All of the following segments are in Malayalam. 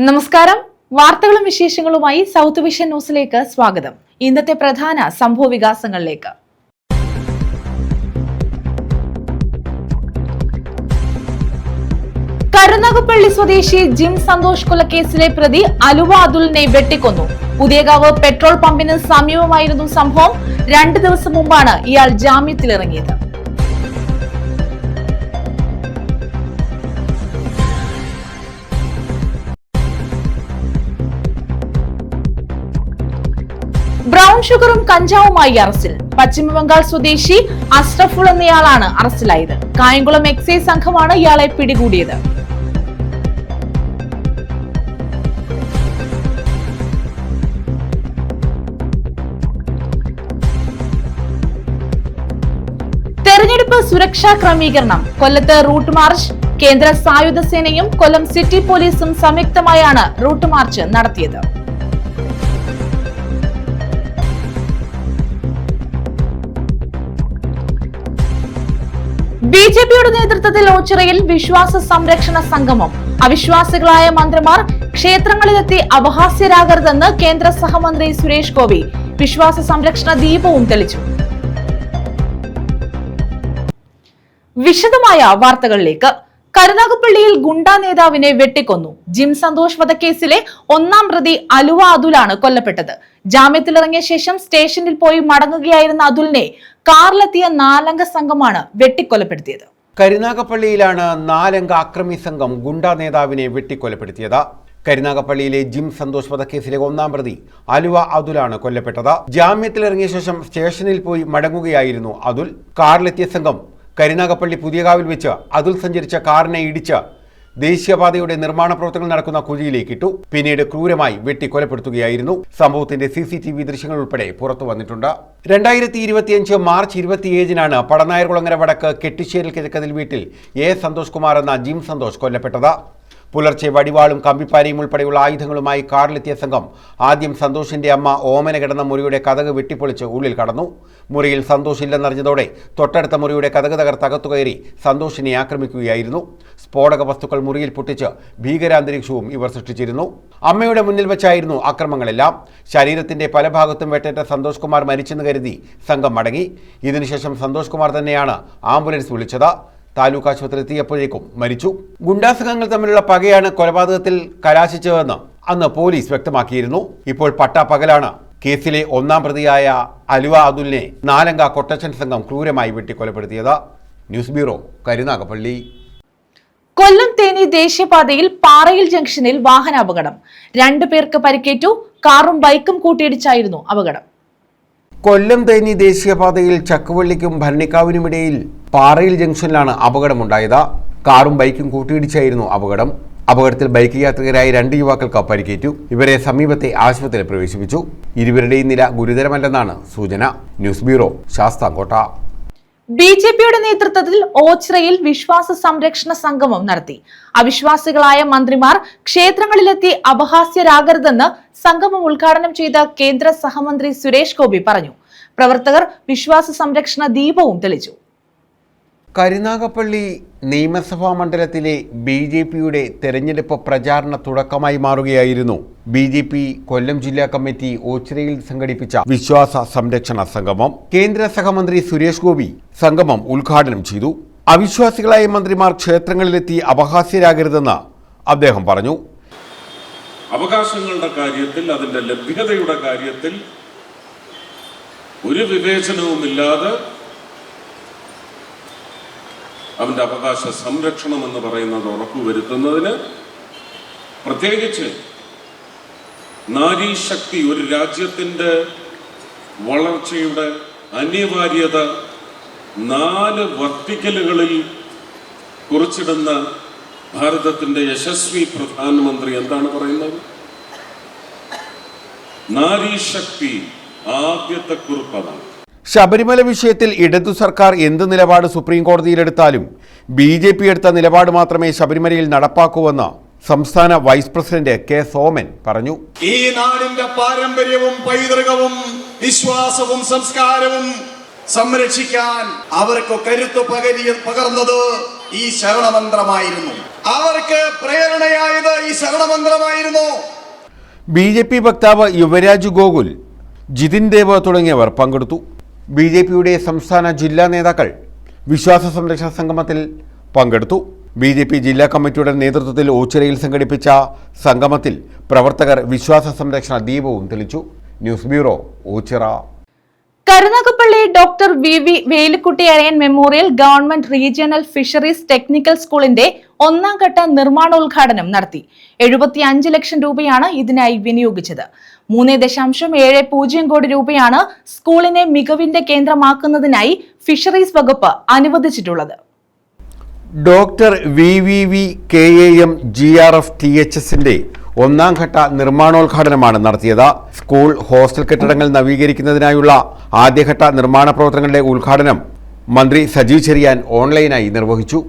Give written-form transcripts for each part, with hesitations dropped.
നമസ്കാരം. വാർത്തകളും വിശേഷങ്ങളുമായി സൗത്ത് വിഷൻ ന്യൂസിലേക്ക് സ്വാഗതം. ഇന്നത്തെ പ്രധാന സംഭവ വികാസങ്ങളിലേക്ക്. കരുനാഗപ്പള്ളി സ്വദേശി ജിം സന്തോഷ് കൊലക്കേസിലെ പ്രതി അലുവ അതുലിനെ വെട്ടിക്കൊന്നു. പുതിയകാവ് പെട്രോൾ പമ്പിന് സമീപമായിരുന്നു സംഭവം. 2 ദിവസം മുമ്പാണ് ഇയാൾ ജാമ്യത്തിലിറങ്ങിയത്. ബ്രൗൺ ഷുഗറും കഞ്ചാവുമായി അറസ്റ്റിൽ. പശ്ചിമബംഗാൾ സ്വദേശി അഷ്റഫുൾ എന്നയാളാണ് അറസ്റ്റിലായത്. കായംകുളം എക്സൈസ് സംഘമാണ് ഇയാളെ പിടികൂടിയത്. തെരഞ്ഞെടുപ്പ് സുരക്ഷാ ക്രമീകരണം. കൊല്ലത്ത് റൂട്ട് മാർച്ച്. കേന്ദ്ര സായുധ സേനയും കൊല്ലം സിറ്റി പോലീസും സംയുക്തമായാണ് റൂട്ട് മാർച്ച് നടത്തിയത്. ബിജെപിയുടെ നേതൃത്വത്തിൽ ഓച്ചിറയിൽ വിശ്വാസ സംരക്ഷണ സംഗമം. അവിശ്വാസികളായ മന്ത്രിമാർ ക്ഷേത്രങ്ങളിലെത്തി അപഹാസ്യരാകരുതെന്ന് കേന്ദ്ര സഹമന്ത്രി സുരേഷ് ഗോപി. വിശ്വാസ സംരക്ഷണ ദീപവും തെളിച്ചു. വിശദമായ വാർത്തകളിലേക്ക്. കരുനാഗപ്പള്ളിയിൽ ഗുണ്ടാ നേതാവിനെ വെട്ടിക്കൊന്നു. ജിം സന്തോഷ് വധക്കേസിലെ 1-ാം പ്രതി അലുവ അതുലാണ് കൊല്ലപ്പെട്ടത്. ജാമ്യത്തിലിറങ്ങിയ ശേഷം സ്റ്റേഷനിൽ പോയി മടങ്ങുകയായിരുന്ന അതുലിനെ കാറിലെത്തിയ 4-അംഗ സംഘമാണ് വെട്ടിക്കൊലപ്പെടുത്തിയത്. കരുനാഗപ്പള്ളിയിലാണ് 4-അംഗ അക്രമി സംഘം ഗുണ്ടാ നേതാവിനെ വെട്ടിക്കൊലപ്പെടുത്തിയത്. കരുനാഗപ്പള്ളിയിലെ ജിം സന്തോഷ് വധക്കേസിലെ 1-ാം പ്രതി അലുവ അതുലാണ് കൊല്ലപ്പെട്ടത്. ജാമ്യത്തിലിറങ്ങിയ ശേഷം സ്റ്റേഷനിൽ പോയി മടങ്ങുകയായിരുന്നു അതുൽ. കാറിലെത്തിയ സംഘം കരുനാഗപ്പള്ളി പുതിയകാവിൽ വെച്ച് അതുൽ സഞ്ചരിച്ച കാറിനെ ഇടിച്ച് ദേശീയപാതയുടെ നിർമ്മാണ പ്രവർത്തനങ്ങൾ നടക്കുന്ന കുഴിയിലേക്ക് ഇട്ടു. പിന്നീട് ക്രൂരമായി വെട്ടിക്കൊലപ്പെടുത്തുകയായിരുന്നു. സംഭവത്തിന്റെ CCTV ദൃശ്യങ്ങൾ ഉൾപ്പെടെ പുറത്തു വന്നിട്ടുണ്ട്. 2025 മാർച്ച് 27-നാണ് പടനായർകുളങ്ങര വടക്ക് കെട്ടിശ്ശേരിൽ കിഴക്കതിൽ വീട്ടിൽ A. സന്തോഷ് കുമാർ എന്ന ജിം സന്തോഷ് കൊല്ലപ്പെട്ടത്. പുലർച്ചെ വടിവാളും കമ്പിപ്പാരയും ഉൾപ്പെടെയുള്ള ആയുധങ്ങളുമായി കാറിലെത്തിയ സംഘം ആദ്യം സന്തോഷിന്റെ അമ്മ ഓമന കിടന്ന മുറിയുടെ കതക് വെട്ടിപ്പൊളിച്ച് ഉള്ളിൽ കടന്നു. മുറിയിൽ സന്തോഷ് ഇല്ലെന്നറിഞ്ഞതോടെ തൊട്ടടുത്ത മുറിയുടെ കതക് തകർത്തു കയറി സന്തോഷിനെ ആക്രമിക്കുകയായിരുന്നു. സ്ഫോടക വസ്തുക്കൾ മുറിയിൽ പൊട്ടിച്ച് ഭീകരാന്തരീക്ഷവും ഇവർ സൃഷ്ടിച്ചിരുന്നു. അമ്മയുടെ മുന്നിൽ വെച്ചായിരുന്നു ആക്രമണങ്ങളെല്ലാം. ശരീരത്തിന്റെ പല ഭാഗത്തും വെട്ടേറ്റ സന്തോഷ് കുമാർ മരിച്ചെന്ന് കരുതി സംഘം മടങ്ങി. ഇതിനുശേഷം സന്തോഷ് കുമാർ തന്നെയാണ് ആംബുലൻസ് വിളിച്ചത്. താലൂക്ക് ആശുപത്രി എത്തിയപ്പോഴേക്കും മരിച്ചു. ഗുണ്ടാസംഘങ്ങൾ തമ്മിലുള്ള പകയാണ് കൊലപാതകത്തിൽ കലാശിച്ചതെന്ന് അന്ന് പോലീസ് വ്യക്തമാക്കിയിരുന്നു. ഇപ്പോൾ പട്ടാപ്പകലാണ് കേസിലെ 1-ാം പ്രതിയായ അലുവ അതുലിനെ 4-അംഗ കൊട്ടേഷൻ സംഘം ക്രൂരമായി വെട്ടിക്കൊലപ്പെടുത്തിയത്. News bureau, Karunagappally. കൊല്ലം തേനി ദേശീയപാതയിൽ പാറയിൽ ജംഗ്ഷനിൽ വാഹനാപകടം. 2 പേർക്ക് പരിക്കേറ്റു. കാറും ബൈക്കും കൂട്ടിയിടിച്ചായിരുന്നു അപകടം. കൊല്ലം തേനി ദേശീയപാതയിൽ ചക്കുവള്ളിക്കും ഭരണിക്കാവിനുമിടയിൽ പാറയിൽ ജംഗ്ഷനിലാണ് അപകടമുണ്ടായത്. കാറും ബൈക്കും കൂട്ടിയിടിച്ചായിരുന്നു അപകടം. അപകടത്തിൽ ബൈക്ക് യാത്രികരായ 2 യുവാക്കൾക്ക് പരിക്കേറ്റു. ഇവരെ സമീപത്തെ ആശുപത്രിയിൽ പ്രവേശിപ്പിച്ചു. ഇരുവരുടെയും നില ഗുരുതരമല്ലെന്നാണ് സൂചന. News bureau, Sasthamkotta. ബിജെപിയുടെ നേതൃത്വത്തിൽ ഓച്ചിറയിൽ വിശ്വാസ സംരക്ഷണ സംഗമം നടത്തി. അവിശ്വാസികളായ മന്ത്രിമാർ ക്ഷേത്രങ്ങളിലെത്തി അപഹാസ്യരാകരുതെന്ന് സംഗമം ഉദ്ഘാടനം ചെയ്ത കേന്ദ്ര സഹമന്ത്രി സുരേഷ് ഗോപി പറഞ്ഞു. പ്രവർത്തകർ വിശ്വാസ സംരക്ഷണ ദീപവും തെളിച്ചു. കരുനാഗപ്പള്ളി നിയമസഭാ മണ്ഡലത്തിലെ BJPയുടെ തെരഞ്ഞെടുപ്പ് പ്രചാരണ തുടക്കമായി മാറുകയായിരുന്നു BJP കൊല്ലം ജില്ലാ കമ്മിറ്റി ഓച്ചിറയിൽ സംഘടിപ്പിച്ച വിശ്വാസ സംരക്ഷണ സംഗമം. കേന്ദ്ര സഹമന്ത്രി സുരേഷ് ഗോപി സംഗമം ഉദ്ഘാടനം ചെയ്തു. അവിശ്വാസികളായ മന്ത്രിമാർ ക്ഷേത്രങ്ങളിലെത്തി അപഹാസ്യരാകരുതെന്ന് അദ്ദേഹം പറഞ്ഞു. അവകാശങ്ങളുടെ കാര്യത്തിൽ, അതിന്റെ ലഭ്യതയുടെ കാര്യത്തിൽ ഒരു വിവേചനവുമില്ലാതെ അവന്റെ അവകാശ സംരക്ഷണം എന്ന് പറയുന്നത് ഉറപ്പുവരുത്തുന്നതിന്, പ്രത്യേകിച്ച് നാരീശക്തി ഒരു രാജ്യത്തിന്റെ വളർച്ചയുടെ അനിവാര്യത 4 വർട്ടിക്കലുകളിൽ കുറിച്ചിടുന്ന ഭാരതത്തിന്റെ യശസ്വി പ്രധാനമന്ത്രി എന്താണ് പറയുന്നത്? നാരീശക്തി ആദ്യത്തെ കുറിപ്പതാണ്. ശബരിമല വിഷയത്തിൽ ഇടതു സർക്കാർ എന്ത് നിലപാട് സുപ്രീം കോടതിയിലെടുത്താലും BJP എടുത്ത നിലപാട് മാത്രമേ ശബരിമലയിൽ നടപ്പാക്കൂവെന്ന് സംസ്ഥാന വൈസ് പ്രസിഡന്റ് K. സോമൻ പറഞ്ഞു. ഈ നാടിന്റെ പാരമ്പര്യവും പൈതൃകവും വിശ്വാസവും സംസ്കാരവും സംരക്ഷിക്കാൻ അവർക്ക് കരുത്തു പകർന്നത് ഈ ശരണമന്ത്രമായിരുന്നു. അവർക്ക് പ്രേരണയായത് ഈ ശരണമന്ത്രമായിരുന്നു. BJP വക്താവ് യുവരാജ് ഗോകുൽ, ജിതിൻ ദേവ് തുടങ്ങിയവർ പങ്കെടുത്തു. BJPയുടെ സംസ്ഥാന ജില്ലാ നേതാക്കൾ വിശ്വാസ സംരക്ഷണ സംഗമത്തിൽ പങ്കെടുത്തു. BJP ജില്ലാ കമ്മിറ്റിയുടെ നേതൃത്വത്തിൽ ഓച്ചിറയിൽ സംഘടിപ്പിച്ച സംഗമത്തിൽ പ്രവർത്തകർ വിശ്വാസ സംരക്ഷണ ദീപവും തെളിച്ചു. News bureau, Oachira. Karunagappally doctor VV Velukutty Arayan memorial government regional fisheries technical സ്കൂളിന്റെ ഒന്നാം ഘട്ട നിർമ്മാണോദ്ഘാടനം നടത്തി. 75 ലക്ഷം രൂപയാണ് ഇതിനായി വിനിയോഗിച്ചത്. 3.70 കോടി രൂപയാണ് സ്കൂളിനെ മികവിന്റെ കേന്ദ്രമാക്കുന്നതിനായി ഫിഷറീസ് വകുപ്പ് അനുവദിച്ചിട്ടുള്ളത്. ഡോക്ടർ VVV KAM GRF THSന്റെ ഒന്നാം ഘട്ട നിർമ്മാണോദ്ഘാടനമാണ് നടത്തിയത്. സ്കൂൾ ഹോസ്റ്റൽ കെട്ടിടങ്ങൾ നവീകരിക്കുന്നതിനായുള്ള ആദ്യഘട്ട നിർമ്മാണ പ്രവർത്തനങ്ങളുടെ ഉദ്ഘാടനം മന്ത്രി സജി ചെറിയാൻ ഓൺലൈനായി നിർവഹിച്ചു.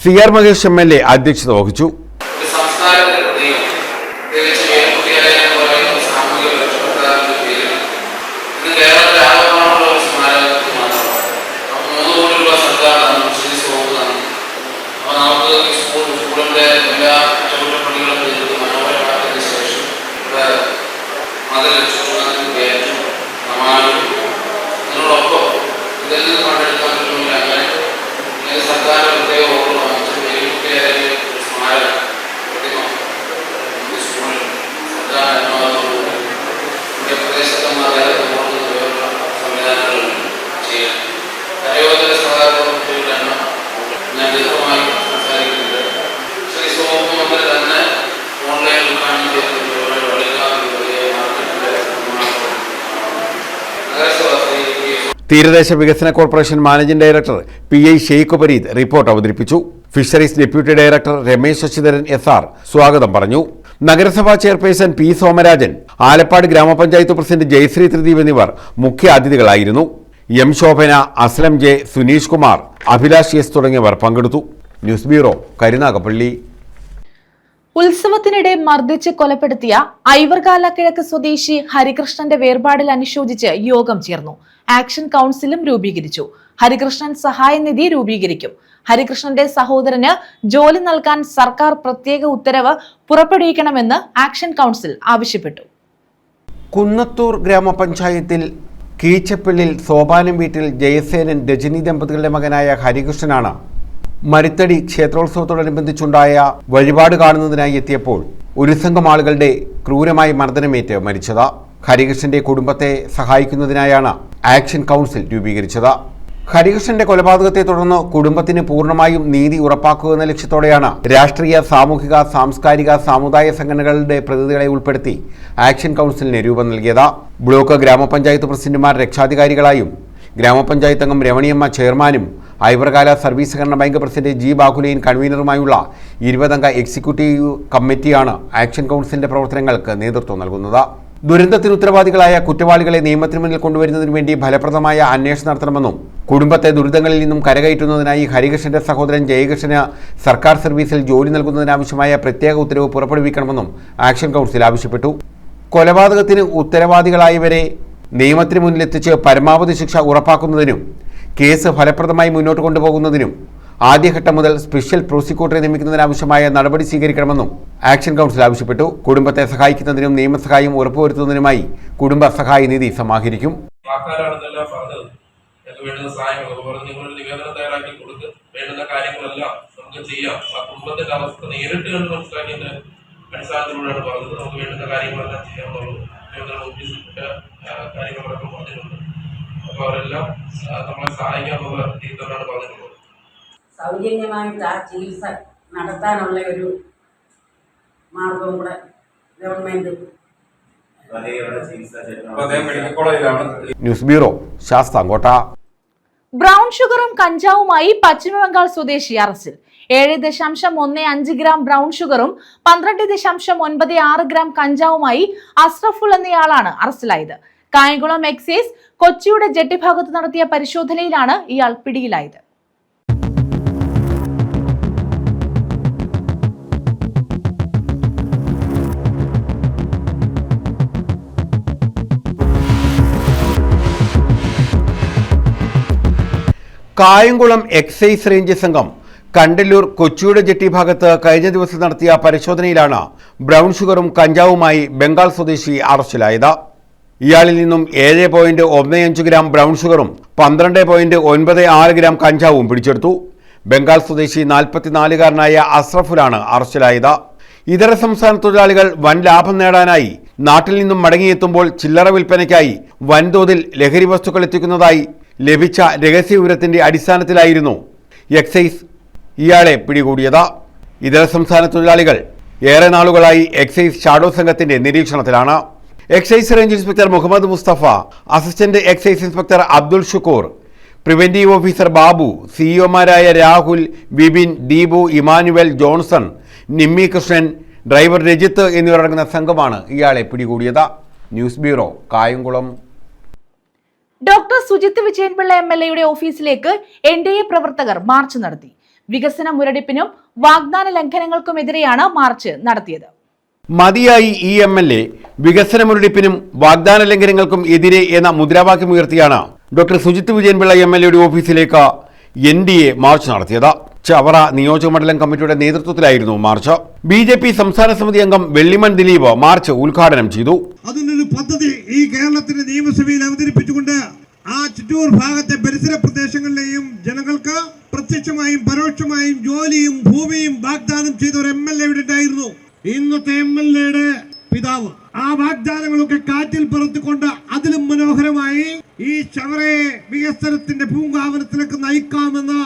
CR മഹേഷ് MLA അധ്യക്ഷത വഹിച്ചു. തീരദേശ വികസന corporation managing director PI Sheikh Pareed report അവതരിപ്പിച്ചു. Fisheries deputy director Ramesh Sasidharan SR സ്വാഗതം പറഞ്ഞു. നഗരസഭാ ചെയർപേഴ്സൺ P സോമരാജൻ, ആലപ്പാട് ഗ്രാമപഞ്ചായത്ത് പ്രസിഡന്റ് ജയശ്രീ ത്രിദീപ് എന്നിവർ മുഖ്യ അതിഥികളായിരുന്നു. M Shobhana, Aslam J, Suneesh Kumar, Abhilash S തുടങ്ങിയവർ പങ്കെടുത്തു. News bureau, Karunagappally. ഉത്സവത്തിനിടെ മർദ്ദിച്ച് കൊലപ്പെടുത്തിയ ഐവർകാല കിഴക്ക് സ്വദേശി ഹരികൃഷ്ണന്റെ വേർപാടിൽ അനുശോചിച്ച് യോഗം ചേർന്നു. ആക്ഷൻ കൗൺസിലും രൂപീകരിച്ചു. ഹരികൃഷ്ണൻ സഹായനിധി രൂപീകരിക്കും. ഹരികൃഷ്ണന്റെ സഹോദരന് ജോലി നൽകാൻ സർക്കാർ പ്രത്യേക ഉത്തരവ് പുറപ്പെടുവിക്കണമെന്ന് ആക്ഷൻ കൗൺസിൽ ആവശ്യപ്പെട്ടു. കുന്നത്തൂർ ഗ്രാമപഞ്ചായത്തിൽ കീച്ചപ്പള്ളിൽ സോപാനം വീട്ടിൽ ജയസേനൻ രജനി ദമ്പതികളുടെ മകനായ ഹരികൃഷ്ണനാണ് മരുത്തടി ക്ഷേത്രോത്സവത്തോടനുബന്ധിച്ചുണ്ടായ വഴിപാട് കാണുന്നതിനായി എത്തിയപ്പോൾ ഒരു സംഘം ആളുകളുടെ ക്രൂരമായി മർദ്ദനമേറ്റ് മരിച്ചത്. ഹരികൃഷ്ണന്റെ കുടുംബത്തെ സഹായിക്കുന്നതിനായാണ് ആക്ഷൻ കൗൺസിൽ രൂപീകരിച്ചത്. ഹരികൃഷ്ണന്റെ കൊലപാതകത്തെ തുടർന്ന് കുടുംബത്തിന് പൂർണ്ണമായും നീതി ഉറപ്പാക്കുക എന്ന ലക്ഷ്യത്തോടെയാണ് രാഷ്ട്രീയ, സാമൂഹിക, സാംസ്കാരിക, സാമുദായ സംഘടനകളുടെ പ്രതിനിധികളെ ഉൾപ്പെടുത്തി ആക്ഷൻ കൗൺസിലിന് രൂപം നൽകിയത്. ബ്ലോക്ക് ഗ്രാമപഞ്ചായത്ത് പ്രസിഡന്റുമാർ രക്ഷാധികാരികളായും ഗ്രാമപഞ്ചായത്ത് അംഗം രമണിയമ്മ ചെയർമാനും ഐവർകാല സർവീസ് സഹകരണ ബാങ്ക് പ്രസിഡന്റ് G ബാക്കുലയൻ കൺവീനറുമായുള്ള 20-അംഗ എക്സിക്യൂട്ടീവ് കമ്മിറ്റിയാണ് ആക്ഷൻ കൗൺസിലിന്റെ പ്രവർത്തനങ്ങൾക്ക് നേതൃത്വം നൽകുന്നത്. ദുരന്തത്തിന് ഉത്തരവാദികളായ കുറ്റവാളികളെ നിയമത്തിന് മുന്നിൽ കൊണ്ടുവരുന്നതിന് വേണ്ടി ഫലപ്രദമായ അന്വേഷണം നടത്തണമെന്നും കുടുംബത്തെ ദുരിതങ്ങളിൽ നിന്നും കരകയറ്റുന്നതിനായി ഹരികൃഷ്ണന്റെ സഹോദരൻ ജയകൃഷ്ണന് സർക്കാർ സർവീസിൽ ജോലി നൽകുന്നതിനാവശ്യമായ പ്രത്യേക ഉത്തരവ് പുറപ്പെടുവിക്കണമെന്നും ആക്ഷൻ കൗൺസിൽ ആവശ്യപ്പെട്ടു. കൊലപാതകത്തിന് ഉത്തരവാദികളായവരെ നിയമത്തിന് മുന്നിലെത്തിച്ച് പരമാവധി ശിക്ഷ ഉറപ്പാക്കുന്നതിനും കേസ് ഫലപ്രദമായി മുന്നോട്ട് കൊണ്ടുപോകുന്നതിനും ആദ്യഘട്ടം മുതൽ സ്പെഷ്യൽ പ്രോസിക്യൂട്ടറെ നിയമിക്കുന്നതിനാവശ്യമായ നടപടി സ്വീകരിക്കണമെന്നും ആക്ഷൻ കൗൺസിൽ ആവശ്യപ്പെട്ടു. കുടുംബത്തെ സഹായിക്കുന്നതിനും നിയമസഹായം ഉറപ്പുവരുത്തുന്നതിനുമായി കുടുംബ സഹായ നിധി സമാഹരിക്കും. വേണ്ടുന്ന കാര്യങ്ങളെല്ലാം നമുക്ക് ചെയ്യാം. ആ കുടുംബത്തിന്റെ അവസ്ഥ നേരിട്ട് കണ്ട് മനസ്സിലാക്കിയതിന്റെ അടിസ്ഥാനത്തിലൂടെയാണ് പറഞ്ഞത്. നമുക്ക് വേണ്ടുന്ന കാര്യങ്ങളെല്ലാം ചെയ്യാവുന്നുള്ളൂ. ഓഫീസിന്റെ കാര്യങ്ങളൊക്കെ പറഞ്ഞിട്ടുണ്ട്. അപ്പൊ അവരെല്ലാം നമ്മളെ സഹായിക്കാന്നുള്ള രീതിയിലാണ് പറഞ്ഞിട്ടുള്ളത്. സൗജന്യമായിട്ട് ആ ചികിത്സ നടത്താനുള്ള ഒരു മാർഗവും കൂടെ government. News bureau, Sasthamkotta. Brown ഷുഗറും കഞ്ചാവുമായി പശ്ചിമബംഗാൾ സ്വദേശി അറസ്റ്റിൽ. 7.15 ഗ്രാം ബ്രൗൺ ഷുഗറും 12.96 ഗ്രാം കഞ്ചാവുമായി അസ്രഫുൾ എന്നയാളാണ് അറസ്റ്റിലായത്. കായംകുളം എക്സൈസ് കൊച്ചിയുടെ ജെട്ടി ഭാഗത്ത് നടത്തിയ പരിശോധനയിലാണ് ഇയാൾ പിടിയിലായത്. കായംകുളം എക്സൈസ് റേഞ്ച് സംഘം കണ്ടല്ലൂർ കൊച്ചിയുടെ ജെട്ടി ഭാഗത്ത് കഴിഞ്ഞ ദിവസം നടത്തിയ പരിശോധനയിലാണ് ബ്രൗൺ ഷുഗറും കഞ്ചാവുമായി ബംഗാൾ സ്വദേശി അറസ്റ്റിലായത്. ഇയാളിൽ നിന്നും 7.15 ഗ്രാം ബ്രൗൺ ഷുഗറും 12.96 ഗ്രാം കഞ്ചാവും പിടിച്ചെടുത്തു. ബംഗാൾ സ്വദേശി 44-കാരനായ അസ്രഫുലാണ് അറസ്റ്റിലായത്. ഇതര സംസ്ഥാന തൊഴിലാളികൾ വൻ ലാഭം നേടാനായി നാട്ടിൽ നിന്നും മടങ്ങിയെത്തുമ്പോൾ ചില്ലറ വിൽപ്പനയ്ക്കായി വൻതോതിൽ ലഹരി വസ്തുക്കൾ എത്തിക്കുന്നതായി ലഭിച്ച രഹസ്യവിവരത്തിന്റെ അടിസ്ഥാനത്തിലായിരുന്നു എക്സൈസ് ഇയാളെ പിടികൂടിയത്. ഇതര സംസ്ഥാന തൊഴിലാളികൾ ഏറെ നാളുകളായി എക്സൈസ് ഷാഡോ സംഘത്തിന്റെ നിരീക്ഷണത്തിലാണ്. Excise range inspector Muhammad Musthafa, assistant excise inspector Abdul Shukoor, preventive officer Babu, സിഇഒമാരായ രാഹുൽ, വിപിൻ, ദീപു, ഇമാനുവൽ, ജോൺസൺ, നിമ്മി കൃഷ്ണൻ, ഡ്രൈവർ രജിത്ത് എന്നിവരടങ്ങുന്ന സംഘമാണ് ഇയാളെ പിടികൂടിയത്. News bureau, Kayamkulam. Doctor Sujith Vijayanpillai MLA ഓഫീസിലേക്ക് NDA പ്രവർത്തകർ മാർച്ച് നടത്തി. വികസന മുരടിപ്പിനും വാഗ്ദാന ലംഘനങ്ങൾക്കുമെതിരെയാണ് മാർച്ച് നടത്തിയത്. മതിയായി ഈ MLA വികസന മുരടിപ്പിനും വാഗ്ദാന ലംഘനങ്ങൾക്കും എതിരെ എന്ന മുദ്രാവാക്യം ഉയർത്തിയാണ് ഡോക്ടർ സുജിത് വിജയൻപിള്ള MLA ഓഫീസിലേക്ക് NDA മാർച്ച് നടത്തിയത്. ചവറ നിയോജകമണ്ഡലം കമ്മിറ്റിയുടെ നേതൃത്വത്തിലായിരുന്നു മാർച്ച്. BJP സംസ്ഥാന സമിതി അംഗം വെള്ളിമൺ ദിലീപ് മാർച്ച് ഉദ്ഘാടനം ചെയ്തു. അതിനൊരു പദ്ധതി ഈ കേരളത്തിന്റെ നിയമസഭയിൽ അവതരിപ്പിച്ചുകൊണ്ട് ആ ചുറ്റൂർ ഭാഗത്തെ പരിസര പ്രദേശങ്ങളിലെയും ജനങ്ങൾക്ക് പ്രത്യക്ഷമായും പരോക്ഷമായും ജോലിയും ഭൂമിയും വാഗ്ദാനം ചെയ്ത ഒരു MLA ഉണ്ടായിരുന്നു. ഇന്നത്തെ MLA പിതാവ് ആ വാഗ്ദാനങ്ങളൊക്കെ കാറ്റിൽ പറത്തിക്കൊണ്ട് അതിലും മനോഹരമായി ഈ ചവറയെ വികസനത്തിന്റെ പൂങ്കാവനത്തിലേക്ക് നയിക്കാമെന്ന്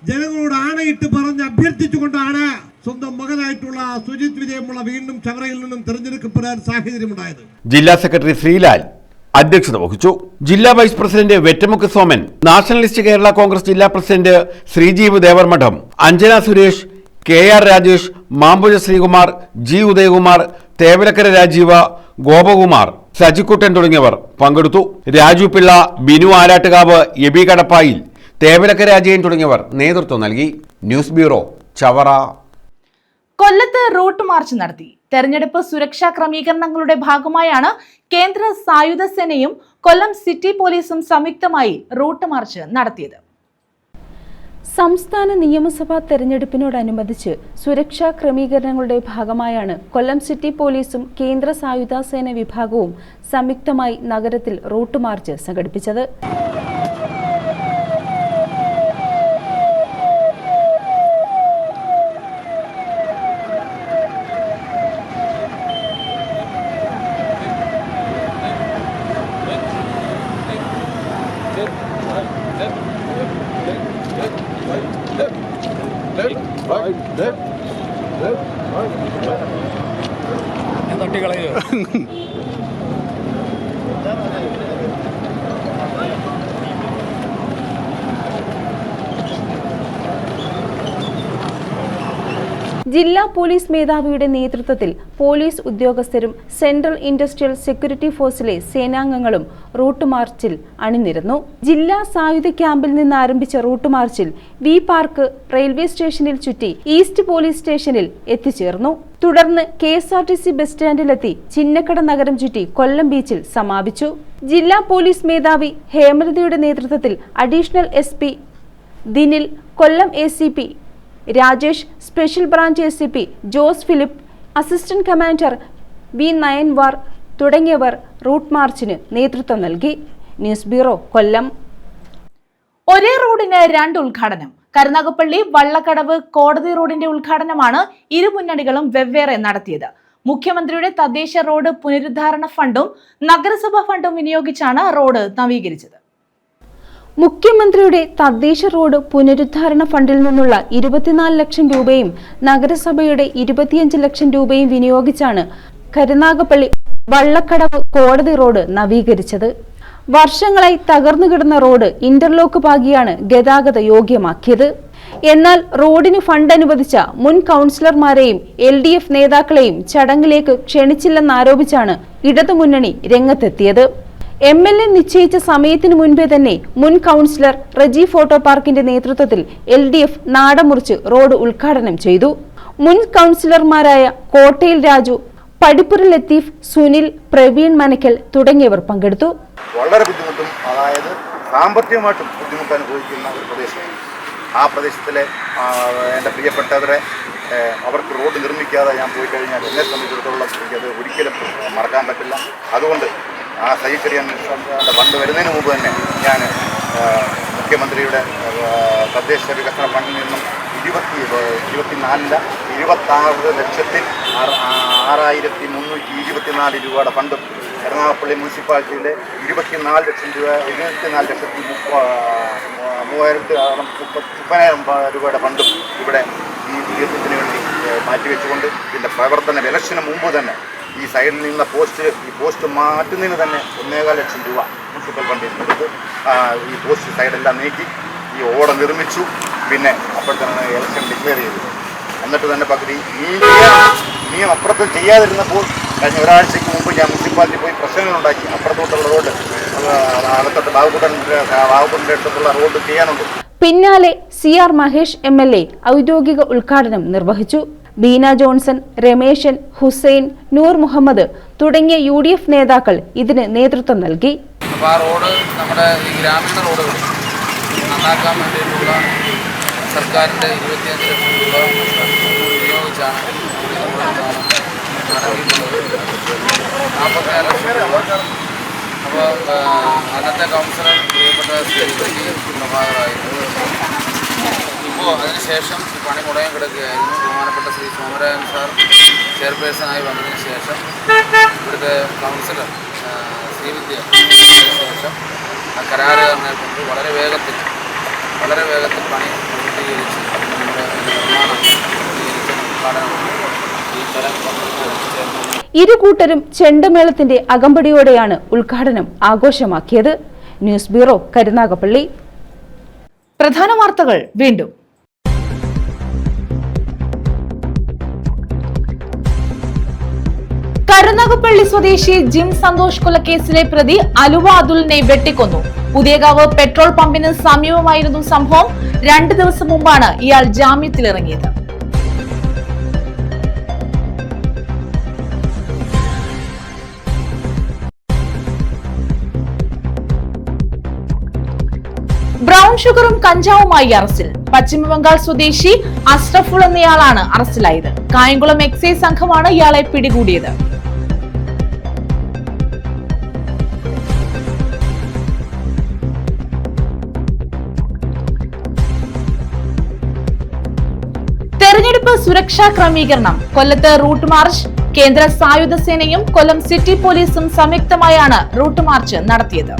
ജനങ്ങളോട് ആണയിട്ട് പറഞ്ഞ് അഭ്യർത്ഥിച്ചുകൊണ്ടാണ് സ്വന്തം മകനായിട്ടുള്ള സുജിത് വിജയൻപിള്ള വീണ്ടും ചവറയിൽ നിന്നും തെരഞ്ഞെടുക്കപ്പെടാൻ സാഹചര്യമുണ്ടായത്. ജില്ലാ സെക്രട്ടറി ശ്രീലാൽ അധ്യക്ഷത വഹിച്ചു. ജില്ലാ vice president Vettamukku Soman, nationalist Kerala Congress ജില്ലാ president Sreejeev Devarmadom, Anjana Suresh, KR Rajesh, Mampuzha Sreekumar, G Udayakumar, Thevalakkara Rajeev, Gopakumar, Sajikuttan തുടങ്ങിയവർ പങ്കെടുത്തു. രാജു പിള്ള, ബിനു ആരാട്ടുകാവ്, എബി കടപ്പായിൽ, തേവലക്കര രാജയൻ തുടങ്ങിയവർ നേതൃത്വം നൽകി. News bureau, Chavara. കൊല്ലത്ത് റൂട്ട് മാർച്ച് നടത്തി. തെരഞ്ഞെടുപ്പ് സുരക്ഷാ ക്രമീകരണങ്ങളുടെ ഭാഗമായാണ് കേന്ദ്ര സായുധ സേനയും കൊല്ലം സിറ്റി പോലീസും സംയുക്തമായി റൂട്ട് മാർച്ച് നടത്തിയത്. സംസ്ഥാന നിയമസഭാ തെരഞ്ഞെടുപ്പിനോടനുബന്ധിച്ച് സുരക്ഷാ ക്രമീകരണങ്ങളുടെ ഭാഗമായാണ് കൊല്ലം സിറ്റി പോലീസും കേന്ദ്ര സായുധ സേന വിഭാഗവും സംയുക്തമായി നഗരത്തിൽ റൂട്ട് മാർച്ച് സംഘടിപ്പിച്ചത്. ജില്ലാ പോലീസ് മേധാവിയുടെ നേതൃത്വത്തിൽ പോലീസ് ഉദ്യോഗസ്ഥരും സെൻട്രൽ ഇൻഡസ്ട്രിയൽ സെക്യൂരിറ്റി ഫോഴ്സിലെ സേനാംഗങ്ങളും റൂട്ട് മാർച്ചിൽ അണിനിരന്നു. ജില്ലാ സായുധ ക്യാമ്പിൽ നിന്ന് ആരംഭിച്ച റൂട്ട് മാർച്ചിൽ വി പാർക്ക് റെയിൽവേ സ്റ്റേഷനിൽ ചുറ്റി ഈസ്റ്റ് പോലീസ് സ്റ്റേഷനിൽ എത്തിച്ചേർന്നു. തുടർന്ന് KSRTC ബസ് സ്റ്റാൻഡിലെത്തി ചിന്നക്കട നഗരം ചുറ്റി കൊല്ലം ബീച്ചിൽ സമാപിച്ചു. ജില്ലാ പോലീസ് മേധാവി ഹേമലതയുടെ നേതൃത്വത്തിൽ അഡീഷണൽ SP ദിനിൽ, കൊല്ലം ACP Rajesh, special branch ACP Jose Philip, assistant commander V നയൻവാർ തുടങ്ങിയവർ റൂട്ട് മാർച്ചിന് നേതൃത്വം നൽകി. ന്യൂസ് ബ്യൂറോ, കൊല്ലം. ഒരേ റോഡിന് 2 ഉദ്ഘാടനം. കരുനാഗപ്പള്ളി വള്ളക്കടവ് കോടതി റോഡിന്റെ ഉദ്ഘാടനമാണ് ഇരു മുന്നണികളും വെവ്വേറെ നടത്തിയത്. മുഖ്യമന്ത്രിയുടെ തദ്ദേശ റോഡ് പുനരുദ്ധാരണ ഫണ്ടും നഗരസഭാ ഫണ്ടും വിനിയോഗിച്ചാണ് റോഡ് നവീകരിച്ചത്. മുഖ്യമന്ത്രിയുടെ തദ്ദേശ റോഡ് പുനരുദ്ധാരണ ഫണ്ടിൽ നിന്നുള്ള 24 ലക്ഷം രൂപയും നഗരസഭയുടെ 25 ലക്ഷം രൂപയും വിനിയോഗിച്ചാണ് കരുനാഗപ്പള്ളി വള്ളക്കടവ് കോടതി റോഡ് നവീകരിച്ചത്. വർഷങ്ങളായി തകർന്നു കിടന്ന റോഡ് ഇന്റർലോക്ക് പാകിയാണ് ഗതാഗത യോഗ്യമാക്കിയത്. എന്നാൽ റോഡിന് ഫണ്ട് അനുവദിച്ച മുൻ കൗൺസിലർമാരെയും LDF നേതാക്കളെയും ചടങ്ങിലേക്ക് ക്ഷണിച്ചില്ലെന്നാരോപിച്ചാണ് ഇടതുമുന്നണി രംഗത്തെത്തിയത്. MLA നിശ്ചയിച്ച സമയത്തിനു മുൻപേ തന്നെ മുൻ കൗൺസിലർ റജി ഫോട്ടോ പാർക്കിന്റെ നേതൃത്വത്തിൽ LDF നാടമുറിച്ച് റോഡ് ഉദ്ഘാടനം ചെയ്തു. മുൻ കൗൺസിലർമാരായ കോട്ടയിൽ രാജു, പടിപ്പുര ലത്തീഫ്, സുനിൽ, പ്രവീൺ മനക്കൽ തുടങ്ങിയവർ പങ്കെടുത്തു. വളരെ ബുദ്ധിമുട്ടും, അതായത് സാമ്പത്തികമായിട്ടും ബുദ്ധിമുട്ട് അനുഭവിക്കുന്ന ഒരു പ്രദേശമാണ്. ആ പ്രദേശത്തിലെ എൻ്റെ പ്രിയപ്പെട്ടവരെ അവർക്ക് റോഡ് നിർമ്മിക്കാതെ ഞാൻ പോയി കഴിഞ്ഞാൽ എന്നെ സംബന്ധിച്ചിടത്തോളം എനിക്കത് ഒരിക്കലും മറക്കാൻ പറ്റില്ല. അതുകൊണ്ട് ആ സഹിച്ചറിയാൻ്റെ ഫണ്ട് വരുന്നതിന് മുമ്പ് തന്നെ ഞാൻ മുഖ്യമന്ത്രിയുടെ തദ്ദേശ വികസന ഫണ്ടിൽ നിന്നും 26,624,324 രൂപയുടെ ഫണ്ടും കരുനാഗപ്പള്ളി മുനിസിപ്പാലിറ്റിയിലെ 24,30,000 രൂപയുടെ ഫണ്ടും ഇവിടെ ഈ തീർത്ഥത്തിന് വേണ്ടി മാറ്റിവെച്ചുകൊണ്ട് ഇതിൻ്റെ പ്രവർത്തനം ഇലക്ഷന് മുമ്പ് തന്നെ ഈ സൈഡിൽ നിന്ന പോസ്റ്റ് മാറ്റുന്നതിന് തന്നെ 1.25 ലക്ഷം രൂപ മുനിസിപ്പൽ ഫണ്ടിൽ കൊടുത്ത് ഈ പോസ്റ്റ് സൈഡെല്ലാം നീക്കി ഈ ഓട നിർമ്മിച്ചു. പിന്നെ അപ്പോഴത്തേനാണ് ഇലക്ഷൻ ഡിക്ലെയർ ചെയ്തത്. എന്നിട്ട് തന്നെ പകുതി ഇനിയും അപ്പുറത്തും ചെയ്യാതിരുന്നപ്പോൾ കഴിഞ്ഞ ഒരാഴ്ചയ്ക്ക് മുമ്പ് ഞാൻ മുനിസിപ്പാലിറ്റി പോയി പ്രശ്നങ്ങളുണ്ടാക്കി. അപ്പുറത്തോട്ടുള്ള റോഡ് അകത്തോട്ട് ബാബുക്കുട്ടൻ്റെ അടുത്തുള്ള റോഡ് ചെയ്യാനുണ്ട്. പിന്നാലെ CR മഹേഷ് MLA ഔദ്യോഗിക ഉദ്ഘാടനം നിർവഹിച്ചു. ബീന ജോൺസൺ, രമേശൻ, ഹുസൈൻ, നൂർ മുഹമ്മദ് തുടങ്ങിയ UDF നേതാക്കൾ ഇതിന് നേതൃത്വം നൽകി. അപ്പോൾ ആ റോഡ് നമ്മുടെ ഈ ഗ്രാമീണ റോഡുകൾ നന്നാക്കാൻ വേണ്ടിയിട്ടുള്ള സർക്കാരിൻ്റെ 25 ലക്ഷം രൂപ വിനിയോഗിച്ചാണ് നടത്തിയിട്ടുള്ളത്. 44 ലക്ഷം രൂപ. അപ്പോൾ അന്നത്തെ കൗൺസിലർ പ്രിയപ്പെട്ട ശ്രീ പ്രഭാകറായിരുന്നു. ഇപ്പോൾ അതിനുശേഷം പണി മുടങ്ങി കിടക്കുകയായിരുന്നു. ബഹുമാനപ്പെട്ട ശ്രീ സോമരാജൻ സാർ ചെയർപേഴ്സണായി വന്നതിന് ശേഷം ഇവിടുത്തെ കൗൺസിലർ ശ്രീവിദ്യ ശേഷം ആ കരാറുകാരനെ കൊണ്ട് വളരെ വേഗത്തിൽ പണി പൂർത്തീകരിച്ച് നമ്മുടെ നിർമ്മാണം പൂർത്തീകരിച്ച് ഉദ്ഘാടനം ഈ ചടങ്ങ് ഇരു കൂട്ടരും ചെണ്ടമേളത്തിന്റെ അകമ്പടിയോടെയാണ് ഉദ്ഘാടനം ആഘോഷമാക്കിയത്. News bureau, Karunagappally. പ്രധാന വാർത്തകൾ വീണ്ടും. കരുനാഗപ്പള്ളി സ്വദേശി ജിം സന്തോഷ് കൊലക്കേസിലെ പ്രതി അലുവ അതുലിനെ വെട്ടിക്കൊന്നു. പുതിയകാവ് പെട്രോൾ പമ്പിന് സമീപമായിരുന്നു സംഭവം. 2 ദിവസം മുമ്പാണ് ഇയാൾ ജാമ്യത്തിലിറങ്ങിയത്. ബ്രൗൺ ഷുഗറും കഞ്ചാവുമായി അറസ്റ്റിൽ. പശ്ചിമബംഗാൾ സ്വദേശി അഷ്റഫുൾ എന്നയാളാണ് അറസ്റ്റിലായത്. കായംകുളം എക്സൈസ് സംഘമാണ് ഇയാളെ പിടികൂടിയത്. തെരഞ്ഞെടുപ്പ് സുരക്ഷാ ക്രമീകരണം. കൊല്ലത്ത് റൂട്ട് മാർച്ച്. കേന്ദ്ര സായുധ സേനയും കൊല്ലം സിറ്റി പോലീസും സംയുക്തമായാണ് റൂട്ട് മാർച്ച് നടത്തിയത്.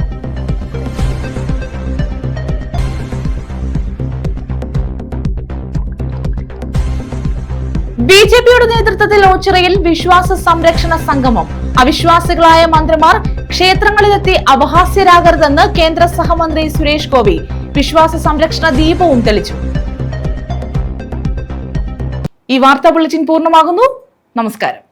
BJPയുടെ നേതൃത്വത്തിൽ ഓച്ചിറയിൽ വിശ്വാസ സംരക്ഷണ സംഗമം. അവിശ്വാസികളായ മന്ത്രിമാർ ക്ഷേത്രങ്ങളിലെത്തി അപഹാസ്യരാകരുതെന്ന് കേന്ദ്ര സഹമന്ത്രി സുരേഷ് ഗോപി. വിശ്വാസ സംരക്ഷണ ദീപവും തെളിച്ചു. ഈ വാർത്താ ബുള്ളറ്റിൻ പൂർണ്ണമാകുന്നു. നമസ്കാരം.